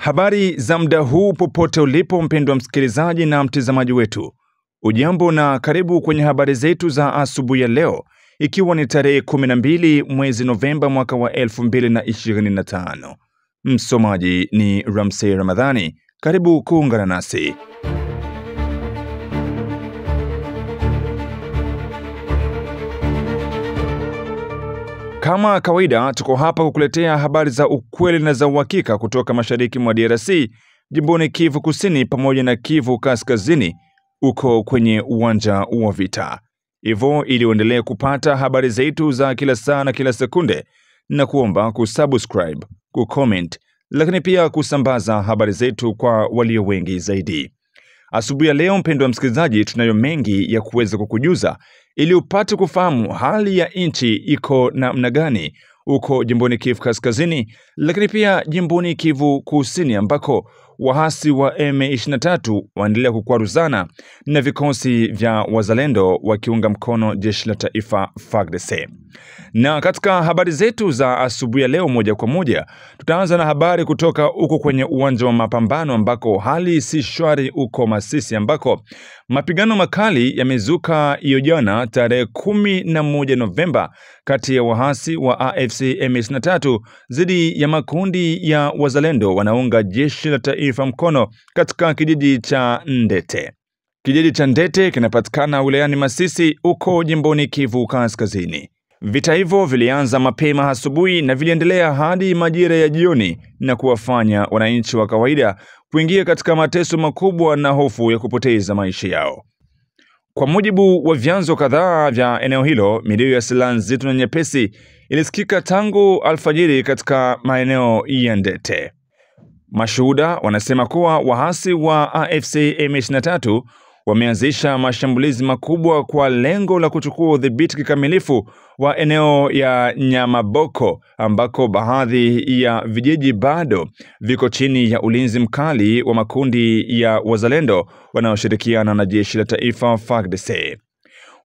Habari za muda huu popote ulipo mpendwa msikilizaji na mtazamaji wetu. Ujambo na karibu kwenye habari zetu za asubuhi ya leo, ikiwa ni tarehe 12 mwezi Novemba mwaka wa 2025. Msomaji ni Ramsey Ramadhani. Karibu kuungana nasi. Kama kawaida, tuko hapa kukuletea habari za ukweli na za uhakika kutoka mashariki mwa DRC, jimboni Kivu Kusini pamoja na Kivu Kaskazini, uko kwenye uwanja wa vita. Hivyo ili uendelee kupata habari zetu za kila saa na kila sekunde, na kuomba kusubscribe, kucomment, lakini pia kusambaza habari zetu kwa walio wengi zaidi. Asubuhi ya leo mpendwa msikilizaji, tunayo mengi ya kuweza kukujuza ili upate kufahamu hali ya nchi iko namna gani uko jimboni Kivu Kaskazini, lakini pia jimboni Kivu Kusini ambako wahasi wa M23 waendelea kukwaruzana na vikosi vya wazalendo wakiunga mkono jeshi la taifa FARDC. Na katika habari zetu za asubuhi ya leo moja kwa moja, tutaanza na habari kutoka huko kwenye uwanja wa mapambano ambako hali si shwari uko Masisi, ambako mapigano makali yamezuka hiyo jana tarehe 11 Novemba kati ya wahasi wa AFC M23 dhidi ya makundi ya wazalendo wanaunga jeshi la taifa mkono katika kijiji cha Ndete. Kijiji cha Ndete kinapatikana wilayani Masisi uko jimboni Kivu Kaskazini. Vita hivyo vilianza mapema asubuhi na viliendelea hadi majira ya jioni na kuwafanya wananchi wa kawaida kuingia katika mateso makubwa na hofu ya kupoteza maisha yao. Kwa mujibu wa vyanzo kadhaa vya eneo hilo, milio ya silaha nzito na nyepesi ilisikika tangu alfajiri katika maeneo ya Ndete. Mashuhuda wanasema kuwa wahasi wa AFC M23 wameanzisha mashambulizi makubwa kwa lengo la kuchukua udhibiti kikamilifu wa eneo ya Nyamaboko, ambako baadhi ya vijiji bado viko chini ya ulinzi mkali wa makundi ya wazalendo wanaoshirikiana na jeshi la taifa FARDC.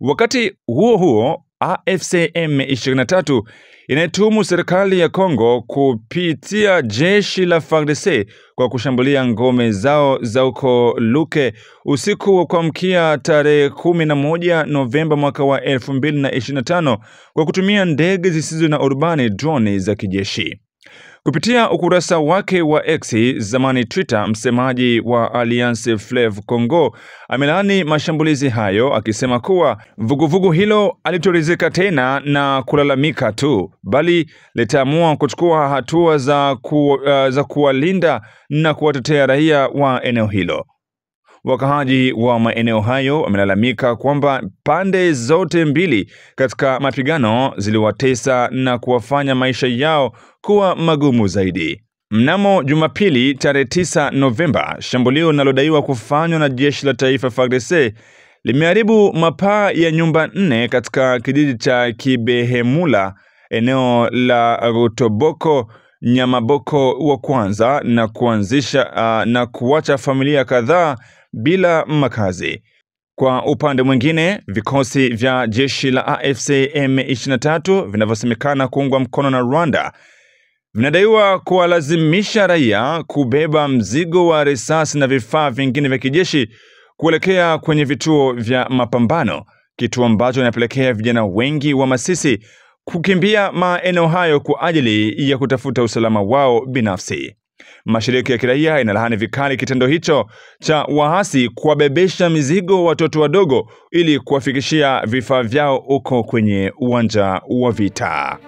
Wakati huo huo, AFC M23 inaituhumu serikali ya Kongo kupitia jeshi la FARDC kwa kushambulia ngome zao za uko Luke usiku wa kuamkia tarehe 11 Novemba mwaka wa 2025 kwa kutumia ndege zisizo na rubani, drone za kijeshi. Kupitia ukurasa wake wa X, zamani Twitter, msemaji wa Alliance Fleuve Congo amelaani mashambulizi hayo akisema kuwa vuguvugu hilo alitorizika tena na kulalamika tu, bali litaamua kuchukua hatua za kuwalinda na kuwatetea raia wa eneo hilo. Wakahaji wa maeneo hayo wamelalamika kwamba pande zote mbili katika mapigano ziliwatesa na kuwafanya maisha yao kuwa magumu zaidi. Mnamo Jumapili tarehe 9 Novemba, shambulio linalodaiwa kufanywa na jeshi la taifa FARDC limeharibu mapaa ya nyumba 4 katika kijiji cha Kibehemula, eneo la Rutoboko Nyamaboko wa kwanza, na kuacha familia kadhaa bila makazi. Kwa upande mwingine, vikosi vya jeshi la AFC M23 vinavyosemekana kuungwa mkono na Rwanda vinadaiwa kuwalazimisha raia kubeba mzigo wa risasi na vifaa vingine vya kijeshi kuelekea kwenye vituo vya mapambano, kitu ambacho kinapelekea vijana wengi wa Masisi kukimbia maeneo hayo kwa ajili ya kutafuta usalama wao binafsi. Mashirika ya kiraia inalaani vikali kitendo hicho cha wahasi kuwabebesha mizigo watoto wadogo ili kuwafikishia vifaa vyao uko kwenye uwanja wa vita.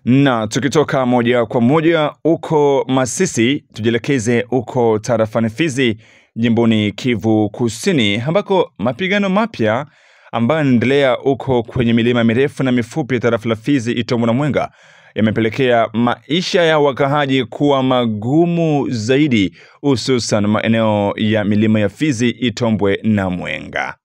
Na tukitoka moja kwa moja uko Masisi, tujielekeze uko tarafani Fizi, jimboni Kivu Kusini, ambako mapigano mapya ambayo yanaendelea uko kwenye milima mirefu na mifupi ya tarafa la Fizi, Itombwe na Mwenga yamepelekea maisha ya wakahaji kuwa magumu zaidi, hususan maeneo ya milima ya Fizi, Itombwe na Mwenga.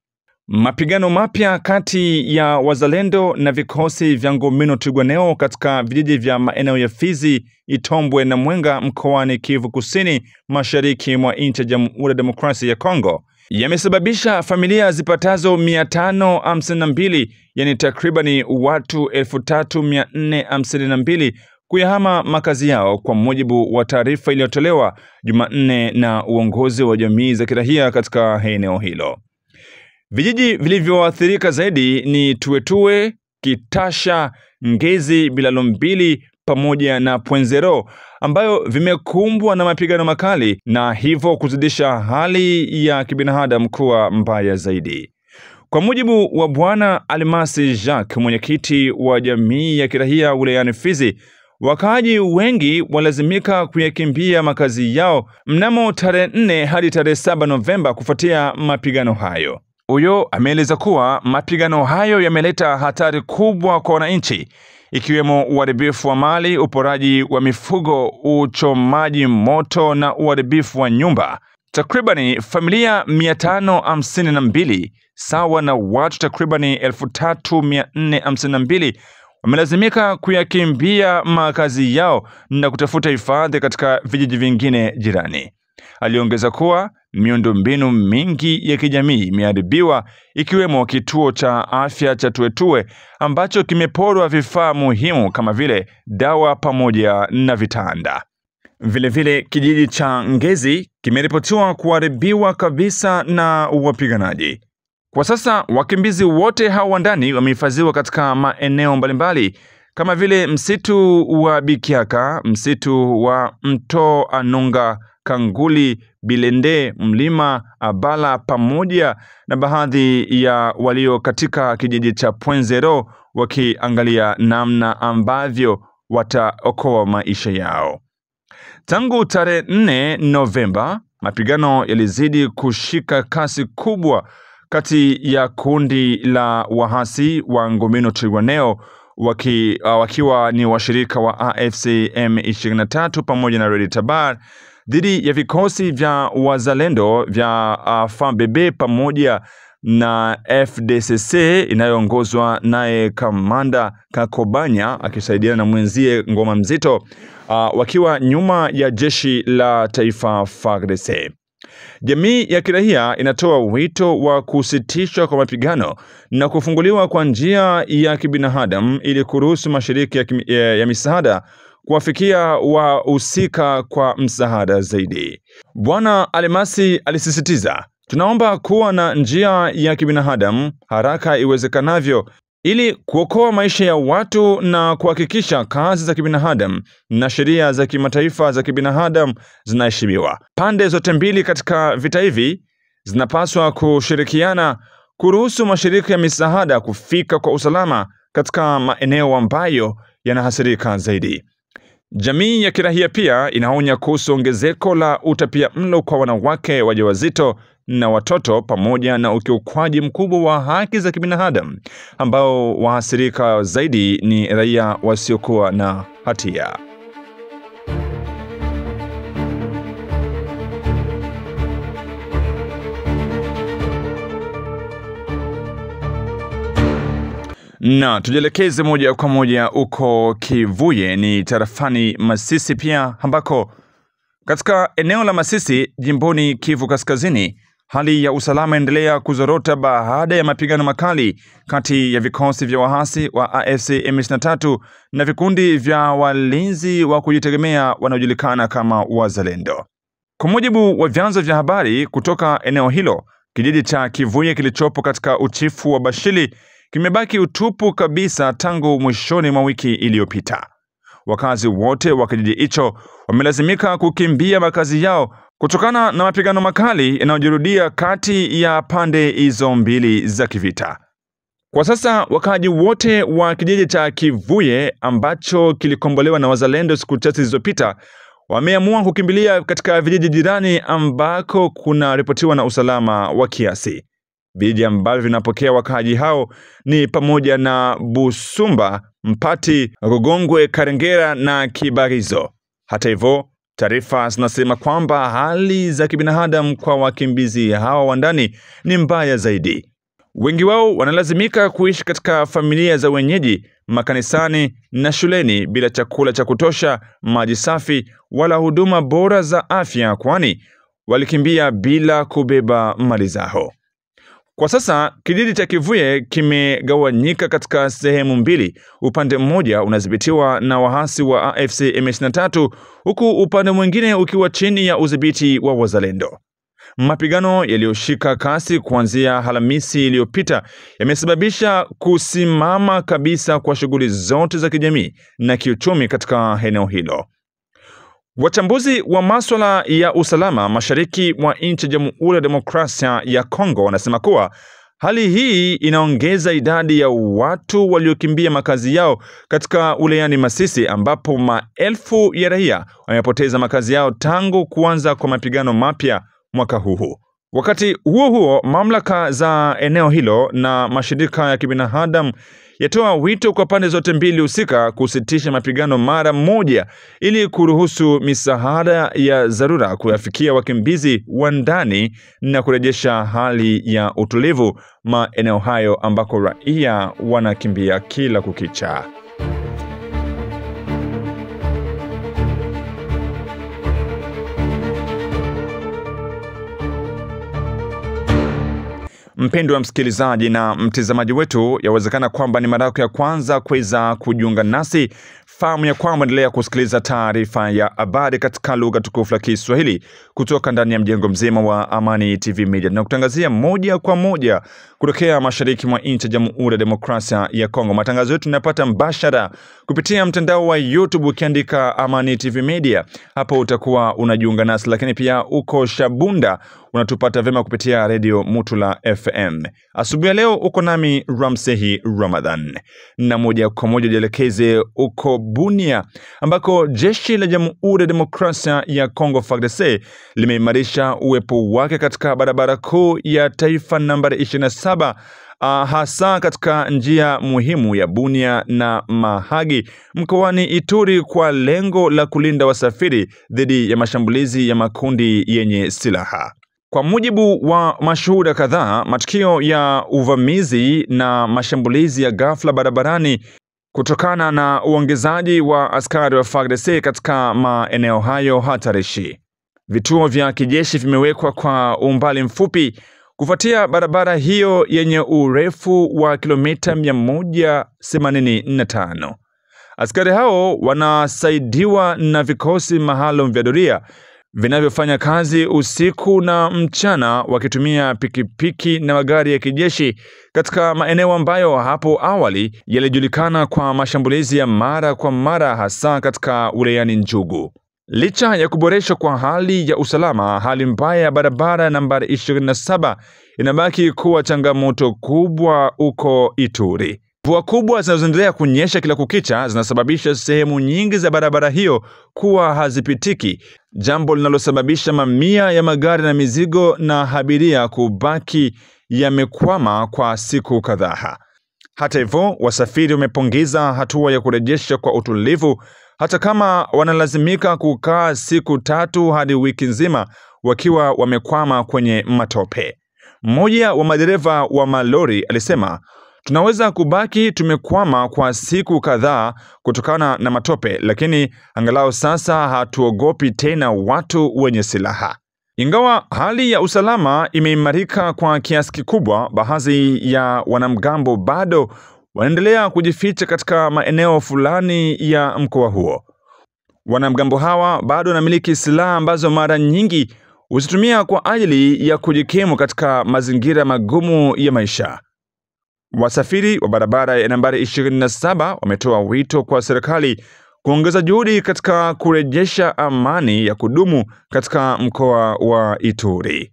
Mapigano mapya kati ya wazalendo na vikosi vya Ngomino Twirwaneho katika vijiji vya maeneo ya Fizi, Itombwe na Mwenga mkoani Kivu Kusini, mashariki mwa nchi ya Jamhuri ya Demokrasia ya Kongo yamesababisha familia zipatazo 552, yani takribani watu 3452 kuyahama makazi yao, kwa mujibu wa taarifa iliyotolewa Jumanne na uongozi wa jamii za kiraia katika eneo hilo. Vijiji vilivyoathirika zaidi ni Tuetue, Kitasha, Ngezi, Bilalo Mbili pamoja na Pwenzero, ambayo vimekumbwa na mapigano makali na hivyo kuzidisha hali ya kibinadamu kuwa mbaya zaidi. Kwa mujibu wa Bwana Almasi Jacques, mwenyekiti wa jamii ya kiraia wilayani Fizi, wakaaji wengi walazimika kuyakimbia makazi yao mnamo tarehe 4 hadi tarehe 7 Novemba kufuatia mapigano hayo. Huyo ameeleza kuwa mapigano hayo yameleta hatari kubwa kwa wananchi, ikiwemo uharibifu wa mali, uporaji wa mifugo, uchomaji moto na uharibifu wa nyumba. Takribani familia 552 sawa na watu takribani 3452 wamelazimika kuyakimbia makazi yao na kutafuta hifadhi katika vijiji vingine jirani. Aliongeza kuwa miundombinu mingi ya kijamii imeharibiwa, ikiwemo kituo cha afya cha Tuetue ambacho kimeporwa vifaa muhimu kama vile dawa pamoja na vitanda. Vilevile kijiji cha Ngezi kimeripotiwa kuharibiwa kabisa na wapiganaji. Kwa sasa wakimbizi wote hao ndani wamehifadhiwa katika maeneo mbalimbali kama vile msitu wa Bikiaka, msitu wa Mto Anunga, Kanguli, Bilende, Mlima, Abala pamoja na baadhi ya walio katika kijiji cha Pwenzero wakiangalia namna ambavyo wataokoa maisha yao. Tangu tarehe 4 Novemba, mapigano yalizidi kushika kasi kubwa kati ya kundi la wahasi wa Ngomino Twirwaneho wakiwa ni washirika wa AFC M23 pamoja na Red Tabara dhidi ya vikosi vya wazalendo vya FARDC pamoja na FDCC inayoongozwa naye Kamanda Kakobanya akisaidiana na mwenzie Ngoma Mzito, wakiwa nyuma ya jeshi la taifa FARDC. Jamii ya kiraia inatoa wito wa kusitishwa kwa mapigano na kufunguliwa kwa njia ya kibinadamu ili kuruhusu mashirika ya misaada kuwafikia wahusika kwa msaada zaidi. Bwana Almasi alisisitiza, tunaomba kuwa na njia ya kibinadamu haraka iwezekanavyo ili kuokoa maisha ya watu na kuhakikisha kazi za kibinadamu na sheria za kimataifa za kibinadamu zinaheshimiwa. Pande zote mbili katika vita hivi zinapaswa kushirikiana kuruhusu mashirika ya misaada kufika kwa usalama katika maeneo ambayo yanahasirika zaidi. Jamii ya kiraia pia inaonya kuhusu ongezeko la utapiamlo kwa wanawake wajawazito na watoto pamoja na ukiukwaji mkubwa wa haki za kibinadamu ambao wahasirika zaidi ni raia wasiokuwa na hatia. Na tujelekeze moja kwa moja uko Kivuye ni tarafani Masisi pia, ambako katika eneo la Masisi jimboni Kivu Kaskazini hali ya usalama endelea kuzorota baada ya mapigano makali kati ya vikosi vya wahasi wa AFC M23 na vikundi vya walinzi wa kujitegemea wanaojulikana kama wazalendo. Kwa mujibu wa vyanzo vya habari kutoka eneo hilo, kijiji cha Kivuye kilichopo katika uchifu wa Bashili kimebaki utupu kabisa tangu mwishoni mwa wiki iliyopita. Wakazi wote wa kijiji hicho wamelazimika kukimbia makazi yao kutokana na mapigano makali yanayojirudia kati ya pande hizo mbili za kivita. Kwa sasa wakazi wote wa kijiji cha Kivuye ambacho kilikombolewa na wazalendo siku chache zilizopita wameamua kukimbilia katika vijiji jirani ambako kuna ripotiwa na usalama wa kiasi. Vijiji ambavyo vinapokea wakazi hao ni pamoja na Busumba, Mpati, Rugongwe, Karengera na Kibarizo. Hata hivyo, taarifa zinasema kwamba hali za kibinadamu kwa wakimbizi hao wa ndani ni mbaya zaidi. Wengi wao wanalazimika kuishi katika familia za wenyeji, makanisani na shuleni bila chakula cha kutosha, maji safi wala huduma bora za afya, kwani walikimbia bila kubeba mali zao. Kwa sasa kijiji cha Kivuye kimegawanyika katika sehemu mbili. Upande mmoja unadhibitiwa na waasi wa AFC M23 huku upande mwingine ukiwa chini ya udhibiti wa wazalendo. Mapigano yaliyoshika kasi kuanzia Alhamisi iliyopita yamesababisha kusimama kabisa kwa shughuli zote za kijamii na kiuchumi katika eneo hilo. Wachambuzi wa masuala ya usalama mashariki mwa nchi ya Jamhuri ya Demokrasia ya Kongo wanasema kuwa hali hii inaongeza idadi ya watu waliokimbia makazi yao katika wilayani Masisi, ambapo maelfu ya raia wamepoteza makazi yao tangu kuanza kwa mapigano mapya mwaka huu. Wakati huo mamlaka za eneo hilo na mashirika ya kibinadamu yatoa wito kwa pande zote mbili husika kusitisha mapigano mara moja ili kuruhusu misaada ya dharura kuyafikia wakimbizi wa ndani na kurejesha hali ya utulivu maeneo hayo ambako raia wanakimbia kila kukicha. Mpendwa msikilizaji na mtazamaji wetu, yawezekana kwamba ni mara yako ya kwanza kuweza kujiunga nasi. Fahamu ya kwamba endelea kusikiliza taarifa ya habari katika lugha tukufu ya Kiswahili kutoka ndani ya mjengo mzima wa Amani TV Media, na kutangazia moja kwa moja kutokea mashariki mwa nchi ya Jamhuri ya Demokrasia ya Kongo. Matangazo yetu tunapata mbashara kupitia mtandao wa YouTube ukiandika Amani TV Media. Hapo utakuwa unajiunga nasi, lakini pia uko Shabunda unatupata vema kupitia Radio Mutula FM. Asubuhi ya leo uko nami Ramsehi Ramadhan, na moja kwa moja jelekeze uko Bunia ambako jeshi la Jamhuri ya Demokrasia ya Kongo FARDC limeimarisha uwepo wake katika barabara kuu ya taifa nambari 27, hasa katika njia muhimu ya Bunia na Mahagi mkoani Ituri kwa lengo la kulinda wasafiri dhidi ya mashambulizi ya makundi yenye silaha. Kwa mujibu wa mashuhuda kadhaa, matukio ya uvamizi na mashambulizi ya ghafla barabarani kutokana na uongezaji wa askari wa FARDC katika maeneo hayo hatarishi. Vituo vya kijeshi vimewekwa kwa umbali mfupi kufuatia barabara hiyo yenye urefu wa kilomita 185. Askari hao wanasaidiwa na vikosi maalum vya doria vinavyofanya kazi usiku na mchana wakitumia pikipiki na magari ya kijeshi katika maeneo ambayo hapo awali yalijulikana kwa mashambulizi ya mara kwa mara, hasa katika wilayani Njugu. Licha ya kuboreshwa kwa hali ya usalama, hali mbaya ya barabara nambari 27 inabaki kuwa changamoto kubwa uko Ituri. Mvua kubwa zinazoendelea kunyesha kila kukicha zinasababisha sehemu nyingi za barabara hiyo kuwa hazipitiki, jambo linalosababisha mamia ya magari na mizigo na abiria kubaki yamekwama kwa siku kadhaa. Hata hivyo, wasafiri wamepongeza hatua ya kurejesha kwa utulivu, hata kama wanalazimika kukaa siku 3 hadi wiki nzima wakiwa wamekwama kwenye matope. Mmoja wa madereva wa malori alisema, "Tunaweza kubaki tumekwama kwa siku kadhaa kutokana na matope, lakini angalau sasa hatuogopi tena watu wenye silaha." Ingawa hali ya usalama imeimarika kwa kiasi kikubwa, baadhi ya wanamgambo bado wanaendelea kujificha katika maeneo fulani ya mkoa huo. Wanamgambo hawa bado wanamiliki silaha ambazo mara nyingi huzitumia kwa ajili ya kujikimu katika mazingira magumu ya maisha. Wasafiri wa barabara ya nambari 27 wametoa wito kwa serikali kuongeza juhudi katika kurejesha amani ya kudumu katika mkoa wa Ituri.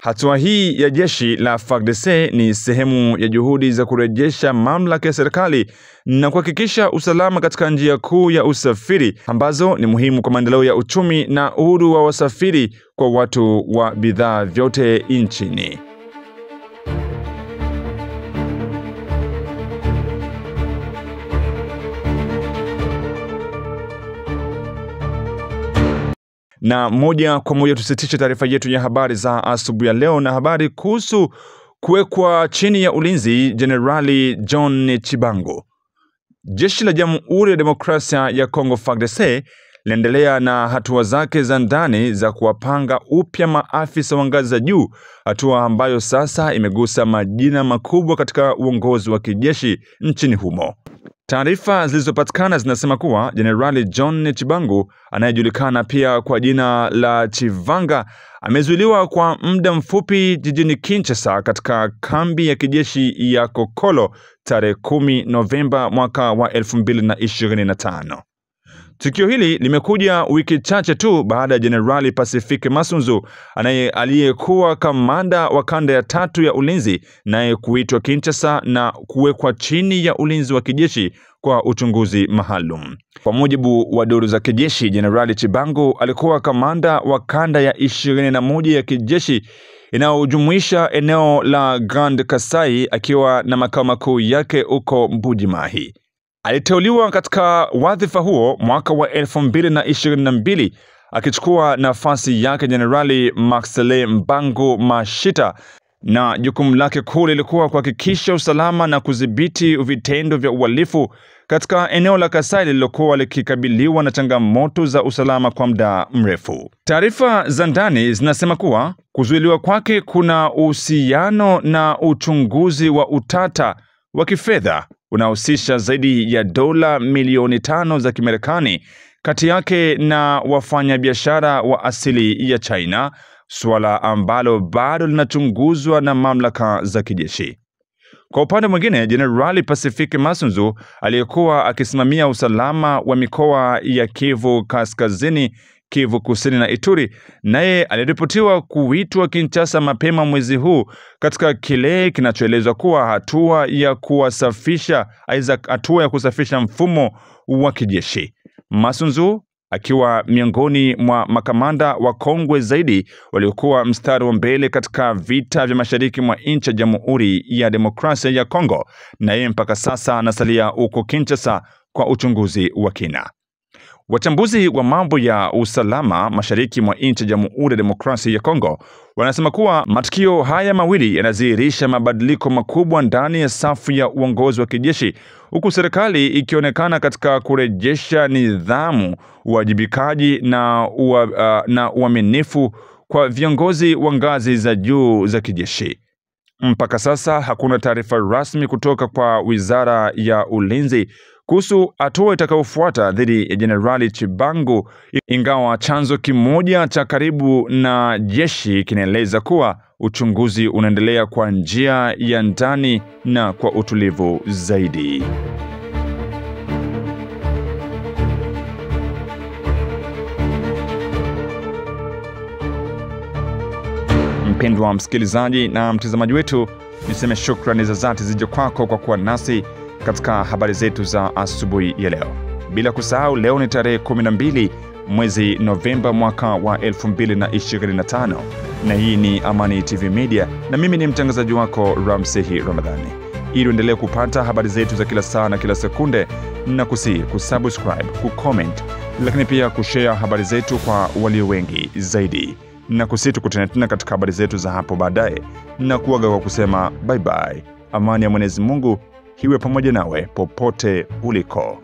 Hatua hii ya jeshi la FARDC ni sehemu ya juhudi za kurejesha mamlaka ya serikali na kuhakikisha usalama katika njia kuu ya usafiri ambazo ni muhimu kwa maendeleo ya uchumi na uhuru wa wasafiri kwa watu wa bidhaa vyote nchini. Na moja kwa moja tusitishe taarifa yetu ya habari za asubuhi ya leo na habari kuhusu kuwekwa chini ya ulinzi Generali John Chibangu. Jeshi la Jamhuri ya Demokrasia ya Kongo FARDC linaendelea na hatua zake za ndani za kuwapanga upya maafisa wa ngazi za juu, hatua ambayo sasa imegusa majina makubwa katika uongozi wa kijeshi nchini humo. Taarifa zilizopatikana zinasema kuwa Jenerali John Chibangu, anayejulikana pia kwa jina la Chivanga, amezuiliwa kwa muda mfupi jijini Kinshasa katika kambi ya kijeshi ya Kokolo tarehe 10 Novemba mwaka wa 2025. Tukio hili limekuja wiki chache tu baada ya Jenerali Pacifique Masunzu aliyekuwa kamanda wa kanda ya 3 ya ulinzi naye kuitwa Kinshasa na kuwekwa chini ya ulinzi wa kijeshi kwa uchunguzi maalum. Kwa mujibu wa duru za kijeshi, Jenerali Chibangu alikuwa kamanda wa kanda ya 21 ya kijeshi inayojumuisha eneo la Grand Kasai, akiwa na makao makuu yake huko Mbuji-Mayi. Aliteuliwa katika wadhifa huo mwaka wa 2022 akichukua nafasi yake Jenerali Marcel Mbangu Mashita, na jukumu lake kuu lilikuwa kuhakikisha usalama na kudhibiti vitendo vya uhalifu katika eneo la Kasai lililokuwa likikabiliwa na changamoto za usalama kwa muda mrefu. Taarifa za ndani zinasema kuwa kuzuiliwa kwake kuna uhusiano na uchunguzi wa utata wa kifedha unahusisha zaidi ya dola milioni 5 za Kimarekani kati yake na wafanyabiashara wa asili ya China, suala ambalo bado linachunguzwa na mamlaka za kijeshi. Kwa upande mwingine, Jenerali Pacifique Masunzu aliyekuwa akisimamia usalama wa mikoa ya Kivu Kaskazini, Kivu Kusini na Ituri, naye aliripotiwa kuitwa Kinshasa mapema mwezi huu katika kile kinachoelezwa kuwa hatua ya kusafisha mfumo wa kijeshi. Masunzu akiwa miongoni mwa makamanda wa kongwe zaidi waliokuwa mstari wa mbele katika vita vya mashariki mwa nchi ya Jamhuri ya Demokrasia ya Kongo, na yeye mpaka sasa anasalia huko Kinshasa kwa uchunguzi wa kina. Wachambuzi wa mambo ya usalama mashariki mwa nchi ya Jamhuri ya Demokrasia ya Kongo wanasema kuwa matukio haya mawili yanadhihirisha mabadiliko makubwa ndani ya safu ya uongozi wa kijeshi, huku serikali ikionekana katika kurejesha nidhamu, uwajibikaji na uaminifu kwa viongozi wa ngazi za juu za kijeshi. Mpaka sasa hakuna taarifa rasmi kutoka kwa Wizara ya Ulinzi kuhusu hatua itakayofuata dhidi ya Jenerali Chibangu, ingawa chanzo kimoja cha karibu na jeshi kinaeleza kuwa uchunguzi unaendelea kwa njia ya ndani na kwa utulivu zaidi. Mpendwa msikilizaji na mtazamaji wetu, niseme shukrani za dhati zije kwako kwa kuwa nasi katika habari zetu za asubuhi ya leo. Bila kusahau, leo ni tarehe 12 mwezi Novemba mwaka wa 2025, na hii ni Amani TV Media, na mimi ni mtangazaji wako Ramsehi Ramadhani. Ili uendelee kupata habari zetu za kila saa na kila sekunde, na kusubscribe, kucomment, lakini pia kushare habari zetu kwa walio wengi zaidi, na tukutane tena katika habari zetu za hapo baadaye, na kuaga kwa kusema bye bye. Amani ya Mwenyezi Mungu iwe pamoja nawe popote uliko.